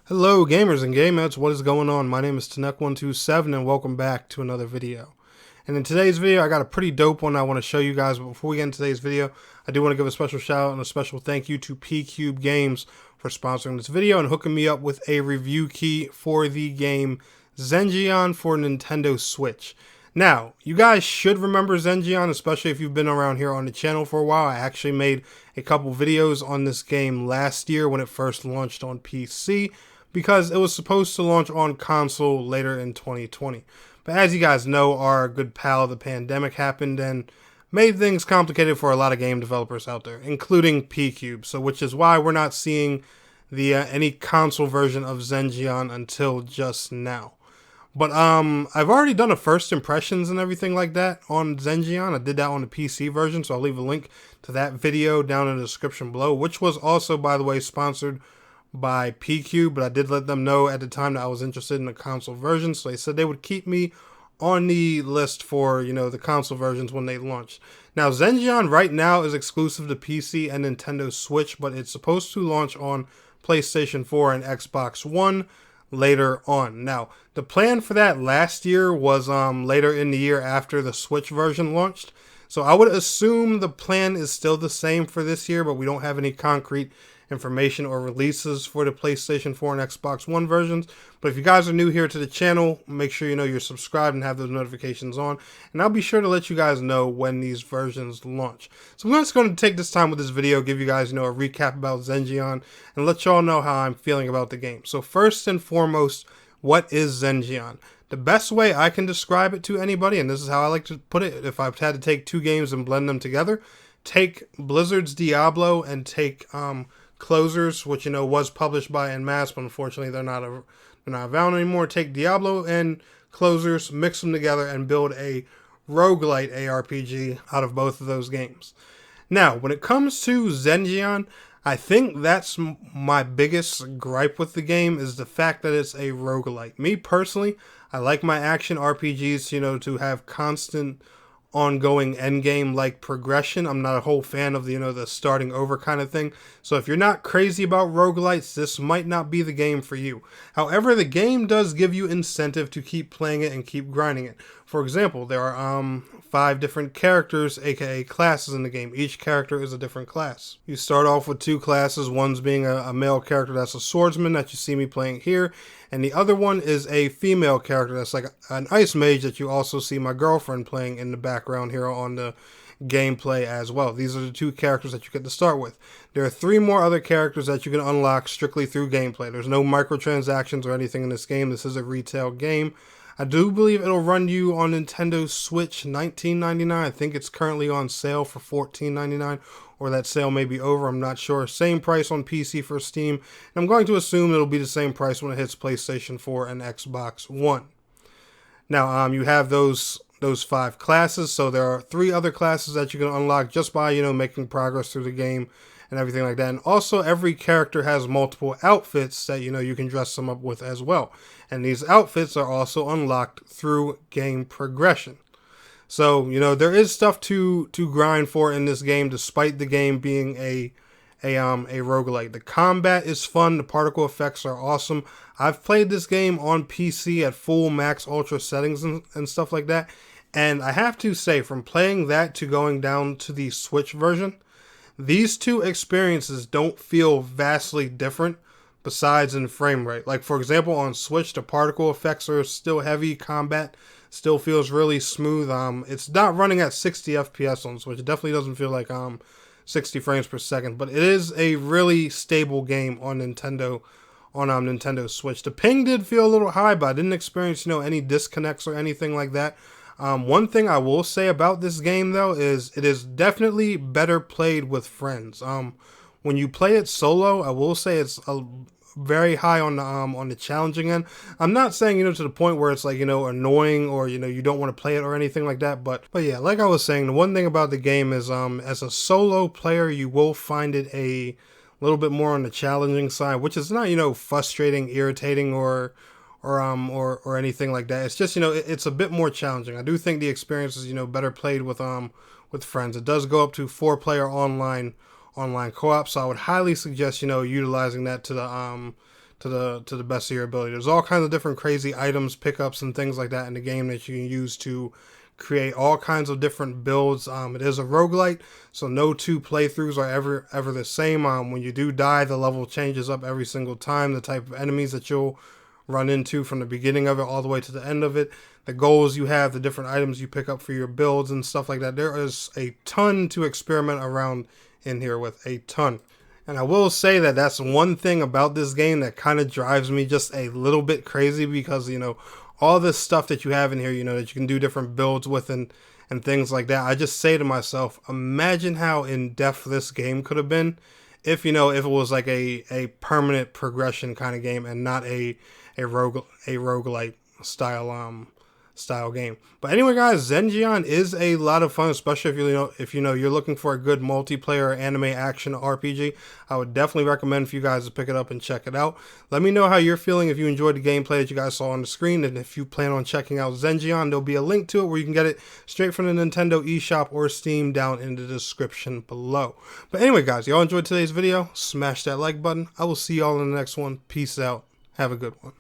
Hello gamers and gamettes, what is going on? My name is Tanek127 and welcome back to another video. And in today's video I got a pretty dope one I want to show you guys, but before we get into today's video, I do want to give a special shout out and a special thank you to P-Cube Games for sponsoring this video and hooking me up with a review key for the game Zengeon for Nintendo Switch. Now, you guys should remember Zengeon, especially if you've been around here on the channel for a while. I actually made a couple videos on this game last year when it first launched on PC, because it was supposed to launch on console later in 2020. But as you guys know, our good pal, the pandemic, happened and made things complicated for a lot of game developers out there, including P-Cube. So which is why we're not seeing the any console version of Zengeon until just now. But I've already done a first impressions and everything like that on Zengeon. I did that on the PC version, so I'll leave a link to that video down in the description below, which was also, by the way, sponsored by P-Cube, but I did let them know at the time that I was interested in the console version, so they said they would keep me on the list for, the console versions when they launch. Now, Zengeon right now is exclusive to PC and Nintendo Switch, but it's supposed to launch on PlayStation 4 and Xbox One later on. Now, the plan for that last year was later in the year after the Switch version launched, so I would assume the plan is still the same for this year, but we don't have any concrete information or releases for the PlayStation 4 and Xbox One versions. But if you guys are new here to the channel, make sure you're subscribed and have those notifications on, and I'll be sure to let you guys know when these versions launch. So I'm just going to take this time with this video, give you guys a recap about Zengeon and let y'all know how I'm feeling about the game. So first and foremost, what is Zengeon? The best way I can describe it to anybody, and this is how I like to put it, if I've had to take two games and blend them together, take Blizzard's Diablo and take Closers, which was published by ANIME, but unfortunately they're not around anymore. Take Diablo and Closers, mix them together, and build a roguelite ARPG out of both of those games. Now, when it comes to Zengeon, I think that's my biggest gripe with the game, is the fact that it's a roguelite. Me personally, I like my action RPGs, to have constant ongoing endgame like progression. I'm not a whole fan of the starting over kind of thing. So if you're not crazy about roguelites, this might not be the game for you. However, the game does give you incentive to keep playing it and keep grinding it. For example, there are 5 different characters, aka classes, in the game. Each character is a different class. You start off with 2 classes, one's being a male character that's a swordsman that you see me playing here, and the other one is a female character that's like an ice mage that you also see my girlfriend playing in the background here on the gameplay as well. These are the 2 characters that you get to start with. There are 3 more other characters that you can unlock strictly through gameplay. There's no microtransactions or anything in this game. This is a retail game. I do believe it'll run you on Nintendo Switch $19.99. I think it's currently on sale for $14.99, or that sale may be over, I'm not sure. Same price on PC for Steam, and I'm going to assume it'll be the same price when it hits PlayStation 4 and Xbox One. Now, you have those 5 classes, so there are 3 other classes that you can unlock just by, making progress through the game and everything like that. And also, every character has multiple outfits that, you can dress them up with as well. And these outfits are also unlocked through game progression. So, there is stuff to grind for in this game, despite the game being a roguelite. The combat is fun. The particle effects are awesome. I've played this game on PC at full max ultra settings and stuff like that. And I have to say, from playing that to going down to the Switch version, these 2 experiences don't feel vastly different besides in frame rate. Like, for example, on Switch, the particle effects are still heavy. Combat still feels really smooth. It's not running at 60 FPS on Switch. It definitely doesn't feel like 60 frames per second, but it is a really stable game on Nintendo Switch. The ping did feel a little high, but I didn't experience any disconnects or anything like that. One thing I will say about this game, though, is it is definitely better played with friends. When you play it solo, I will say it's very high on the challenging end. I'm not saying to the point where it's like annoying or you don't want to play it or anything like that. But yeah, like I was saying, the one thing about the game is as a solo player, you will find it a little bit more on the challenging side, which is not frustrating, irritating, or anything like that. It's just it's a bit more challenging. I do think the experience is better played with friends. It does go up to 4-player online co-op, so I would highly suggest utilizing that to to the best of your ability. There's all kinds of different crazy items, pickups, and things like that in the game that you can use to create all kinds of different builds. It is a roguelite, so no two playthroughs are ever the same. When you do die, the level changes up every single time. The type of enemies that you'll run into from the beginning of it all the way to the end of it, the goals you have, the different items you pick up for your builds and stuff like that. There is a ton to experiment around in here with, a ton. And I will say that that's one thing about this game that kind of drives me just a little bit crazy, because, you know, all this stuff that you have in here, you know, that you can do different builds with and things like that. I just say to myself, imagine how in-depth this game could have been if, you know, if it was like a permanent progression kind of game and not a roguelite style game. But anyway, guys, Zengeon is a lot of fun, especially if you know you're looking for a good multiplayer anime action RPG. I would definitely recommend for you guys to pick it up and check it out. Let me know how you're feeling, if you enjoyed the gameplay that you guys saw on the screen, and if you plan on checking out Zengeon, there'll be a link to it where you can get it straight from the Nintendo eShop or Steam down in the description below. But anyway, guys, y'all enjoyed today's video, smash that like button. I will see y'all in the next one. Peace out. Have a good one.